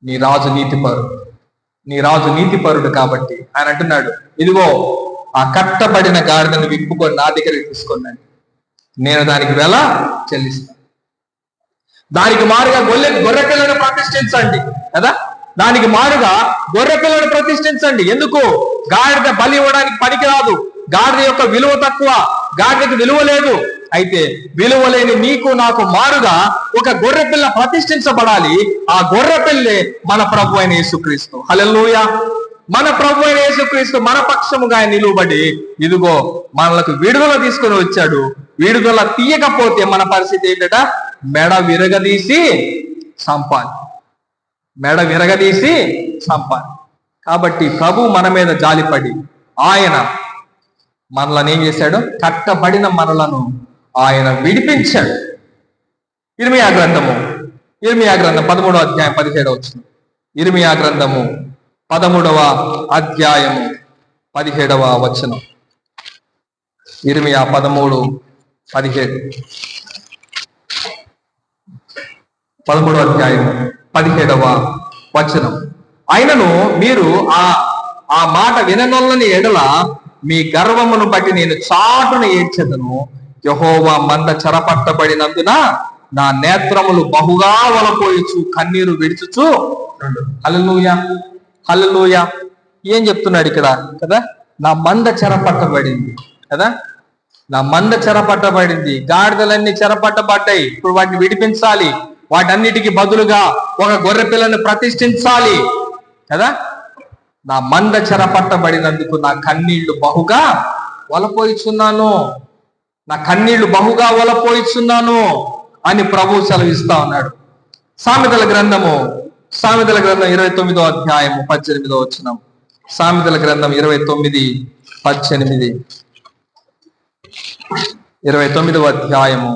నీ రాజు నీతిపరుడు, నీ రాజు నీతిపరుడు కాబట్టి ఆయన అంటున్నాడు, ఇదిగో ఆ కట్టబడిన గాడిదను విప్పుకొని నా దగ్గరికి తీసుకున్నాను, నేను దానికి వెల చెల్లిస్తాను. దానికి మారుగా గొర్రె పిల్లను ప్రతిష్ఠించండి కదా, దానికి మారుగా గొర్రె పిల్లను ప్రతిష్ఠించండి. ఎందుకు? గాడిద బలి ఇవ్వడానికి పనికిరాదు, గాడిద యొక్క విలువ తక్కువ, గాడిదకి విలువ లేదు. అయితే విలువ లేని నీకు నాకు మారుగా ఒక గొర్రె పిల్ల ప్రతిష్ఠించబడాలి. ఆ గొర్రె పిల్లే మన ప్రభు అయిన యేసుక్రీస్తు. హల్లెలూయా. మన ప్రభు అయిన యేసుక్రీస్తు మన పక్షముగా ఆయన నిలువబడి ఇదిగో మనలకు విడుదల తీసుకొని వచ్చాడు. విడుదల తీయకపోతే మన పరిస్థితి ఏంటట? మెడ విరగదీసి సంపాలి, మెడ విరగదీసి సంపాలి. కాబట్టి ప్రభు మన మీద జాలిపడి ఆయన మనలను ఏం చేశాడు? కట్టబడిన మనలను ఆయన విడిపించాడు. ఇర్మియా గ్రంథము 13వ అధ్యాయం 17వ వచనం. ఇర్మియా గ్రంథము 13వ అధ్యాయము 17వ వచనం. ఇర్మియా 13:17. 13వ అధ్యాయం 17వ వచనం. అయినను మీరు ఆ మాట విననొల్లని ఎడల మీ గర్వమును బట్టి నేను చాటున ఏడ్చెదను. యెహోవా మంద చెరపట్టబడినందున నా నేత్రములు బహుగా వలపోయొచ్చు, కన్నీరు విడుచుచు. హల్లెలూయా, హల్లెలూయా. ఏం చెప్తున్నాడు ఇక్కడ కదా? నా మంద చెరపట్టబడింది కదా, నా మంద చెరపట్టబడింది. గాడిదలన్నీ చెరపట్టబడ్డాయి, ఇప్పుడు వాటిని విడిపించాలి. వాటన్నిటికీ బదులుగా ఒక గొర్రె పిల్లను ప్రతిష్ఠించాలి కదా. నా మంద చెరపట్టబడినందుకు నా కన్నీళ్లు బహుగా వలపోయిచున్నాను, నా కన్నీళ్లు బహుగా వలపోయిచున్నాను అని ప్రభు సెలవిస్తా ఉన్నాడు. సామెతల గ్రంథం 29వ అధ్యాయము 18వ వచనం. సామెతల గ్రంథం 29:18. 29వ అధ్యాయము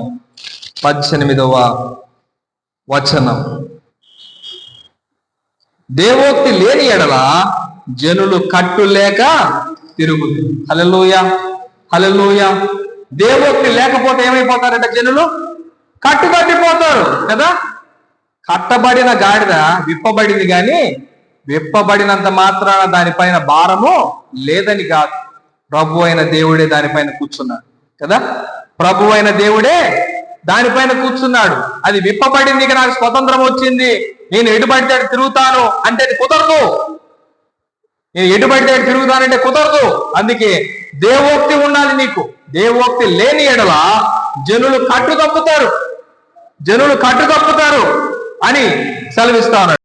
18వ వచనం. దేవోక్తి లేని ఎడల జనులు కట్టు లేక తిరుగుదు. హల్లెలూయా, హల్లెలూయా. దేవోక్తి లేకపోతే ఏమైపోతారంట? జనులు కట్టుకట్టిపోతారు కదా. కట్టబడిన గాడిద విప్పబడింది, కానీ విప్పబడినంత మాత్రాన దానిపైన భారము లేదని కాదు. ప్రభు అయిన దేవుడే దానిపైన కూర్చున్నాడు కదా. ప్రభు అయిన దేవుడే దానిపైన కూర్చున్నాడు. అది విప్పబడింది, నాకు స్వతంత్రం వచ్చింది, నేను ఎటుబడితే తిరుగుతాను అంటే కుదరదు. నేను ఎటుబడితే తిరుగుతానంటే కుదరదు. అందుకే దేవోక్తి ఉండాలి నీకు. దేవోక్తి లేని ఎడల జనులు కట్టు తప్పుతారు అని సెలవిస్తా ఉన్నాడు.